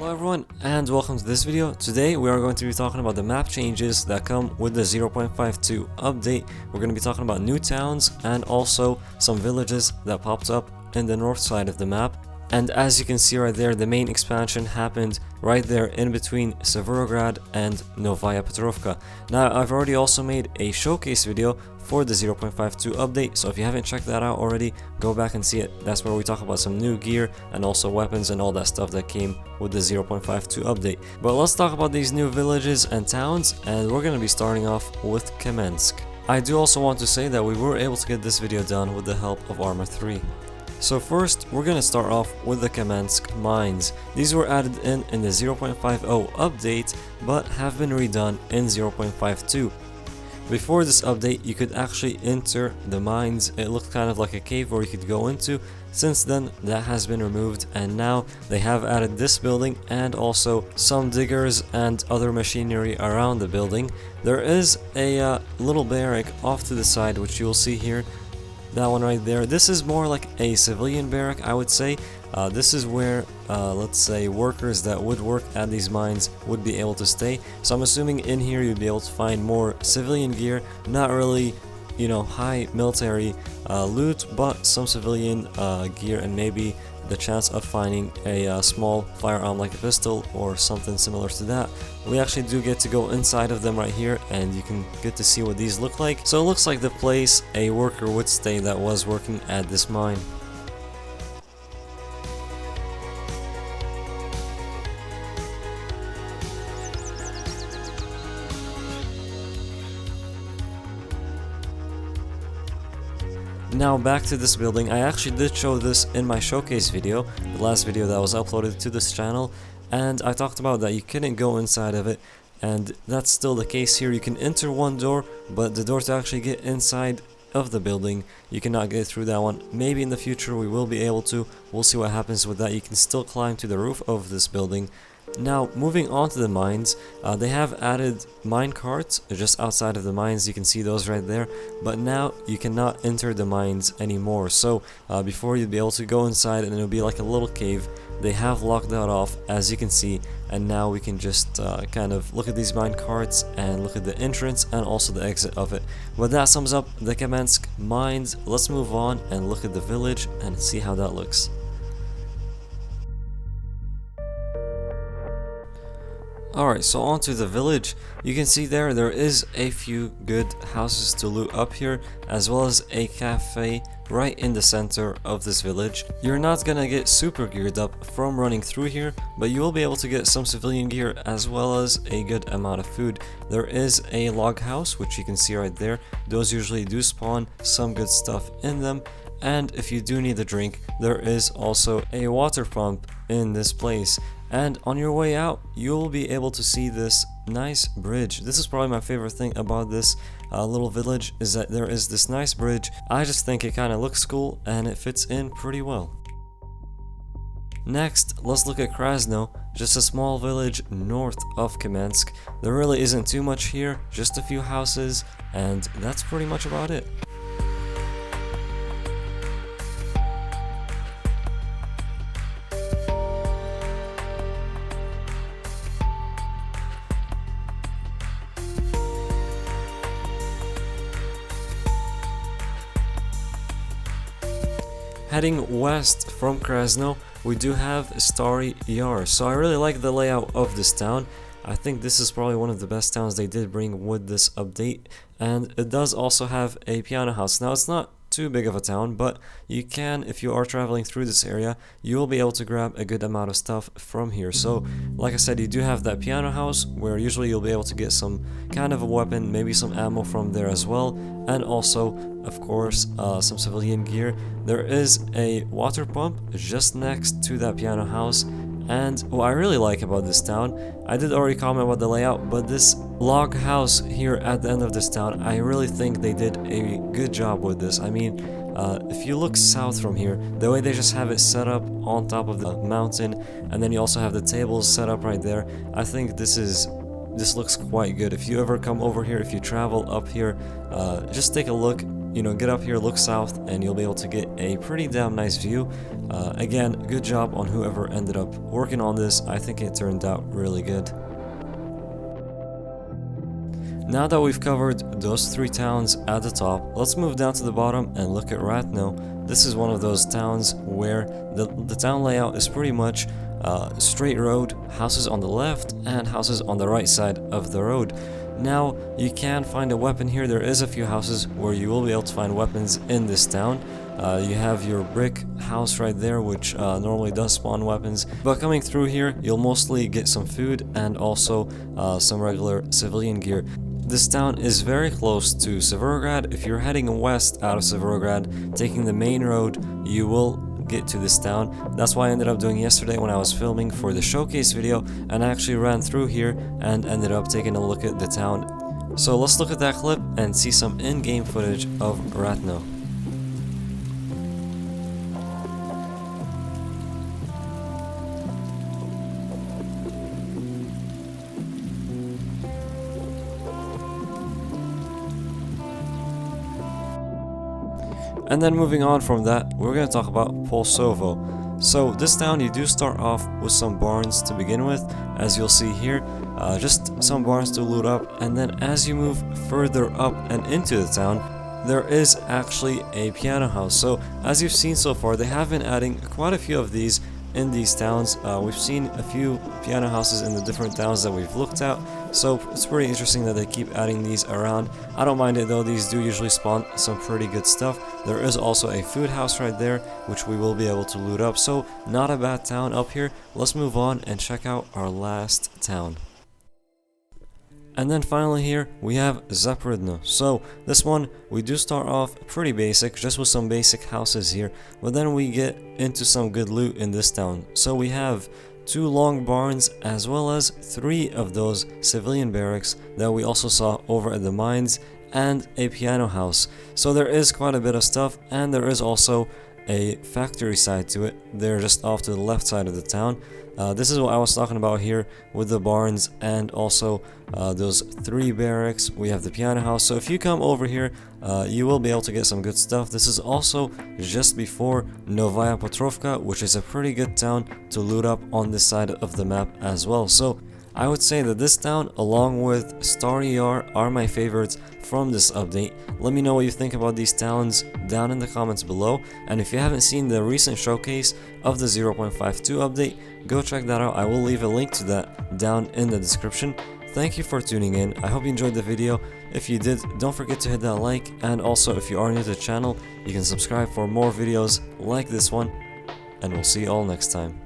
Hello everyone and welcome to this video. Today we are going to be talking about the map changes that come with the 0.52 update. We're going to be talking about new towns and also some villages that popped up in the north side of the map. And as you can see right there, the main expansion happened right there in between Severograd and Novaya Petrovka. Now I've already also made a showcase video for the 0.52 update, so if you haven't checked that out already, go back and see it. That's where we talk about some new gear and also weapons and all that stuff that came with the 0.52 update. But let's talk about these new villages and towns, and we're going to be starting off with Kamensk. I do also want to say that we were able to get this video done with the help of Armor 3. So first, we're going to start off with the Kamensk mines. These were added in the 0.50 update, but have been redone in 0.52. Before this update, you could actually enter the mines. It looked kind of like a cave where you could go into. Since then, that has been removed, and now they have added this building and also some diggers and other machinery around the building. There is a little barrack off to the side, which you will see here. That one right there. This is more like a civilian barrack, I would say. This is where, let's say, workers that would work at these mines would be able to stay. So I'm assuming in here you'd be able to find more civilian gear, not really, you know, high military loot, but some civilian gear and maybe the chance of finding a small firearm like a pistol or something similar to that. We actually do get to go inside of them right here, and you can get to see what these look like. So it looks like the place a worker would stay that was working at this mine. Now back to this building. I actually did show this in my showcase video, the last video that was uploaded to this channel, and I talked about that you couldn't go inside of it, and that's still the case here. You can enter one door, but the door to actually get inside of the building, you cannot get through that one. Maybe in the future we will be able to. We'll see what happens with that. You can still climb to the roof of this building. Now, moving on to the mines, they have added mine carts just outside of the mines. You can see those right there, but now you cannot enter the mines anymore. So before, you'd be able to go inside and it would be like a little cave. They have locked that off, as you can see, and now we can just kind of look at these mine carts and look at the entrance and also the exit of it. But that sums up the Kamensk mines. Let's move on and look at the village and see how that looks. Alright, so on to the village. You can see there is a few good houses to loot up here, as well as a cafe right in the center of this village. You're not gonna get super geared up from running through here, but you will be able to get some civilian gear as well as a good amount of food. There is a log house, which you can see right there. Those usually do spawn some good stuff in them. And if you do need a drink, there is also a water pump in this place. And on your way out, you'll be able to see this nice bridge. This is probably my favorite thing about this little village, is that there is this nice bridge. I just think it kind of looks cool and it fits in pretty well. Next, let's look at Krasnoe, just a small village north of Kamensk. There really isn't too much here, just a few houses, and that's pretty much about it. Heading west from Kresno, we do have Stary Yar. So I really like the layout of this town. I think this is probably one of the best towns they did bring with this update. And it does also have a piano house. Now, it's not too big of a town, but you can, if you are traveling through this area, you will be able to grab a good amount of stuff from here. So like I said, you do have that piano house where usually you'll be able to get some kind of a weapon, maybe some ammo from there as well, and also of course some civilian gear. There is a water pump just next to that piano house. And what I really like about this town, I did already comment about the layout, but this log house here at the end of this town, I really think they did a good job with this. I mean, if you look south from here, the way they just have it set up on top of the mountain, and then you also have the tables set up right there, I think this looks quite good. If you ever come over here, if you travel up here, just take a look. get up here, look south, and you'll be able to get a pretty damn nice view. Again, good job on whoever ended up working on this. I think it turned out really good. Now that we've covered those 3 towns at the top, let's move down to the bottom and look at Ratnoe. This is one of those towns where the town layout is pretty much straight road, houses on the left and houses on the right side of the road. Now, you can find a weapon here. There is a few houses where you will be able to find weapons in this town. You have your brick house right there, which normally does spawn weapons. But coming through here, you'll mostly get some food and also some regular civilian gear. This town is very close to Starryard. If you're heading west out of Starryard, taking the main road, you will get to this town. That's why I ended up doing yesterday when I was filming for the showcase video, and I actually ran through here and ended up taking a look at the town. So let's look at that clip and see some in-game footage of Ratnoe. And then moving on from that, we're going to talk about Polesovo. So this town, you do start off with some barns to begin with, as you'll see here, just some barns to loot up, and then as you move further up and into the town, there is actually a piano house. So as you've seen so far, they have been adding quite a few of these in these towns. We've seen a few piano houses in the different towns that we've looked at, so it's pretty interesting that they keep adding these around. I don't mind it though, these do usually spawn some pretty good stuff. There is also a food house right there, which we will be able to loot up, so not a bad town up here. Let's move on and check out our last town. And then finally here, we have Zaprudnoe. So this one, we do start off pretty basic, just with some basic houses here, but then we get into some good loot in this town. So we have 2 long barns, as well as 3 of those civilian barracks that we also saw over at the mines, and a piano house. So there is quite a bit of stuff, and there is also a factory side to it. They're just off to the left side of the town. This is what I was talking about here with the barns and also those 3 barracks. We have the piano house. So if you come over here, you will be able to get some good stuff. This is also just before Novaya Petrovka, which is a pretty good town to loot up on this side of the map as well. So I would say that this town, along with Stary Yar, are my favorites from this update. Let me know what you think about these towns down in the comments below, and if you haven't seen the recent showcase of the 0.52 update, go check that out. I will leave a link to that down in the description. Thank you for tuning in. I hope you enjoyed the video. If you did, don't forget to hit that like, and also if you are new to the channel, you can subscribe for more videos like this one, and we'll see you all next time.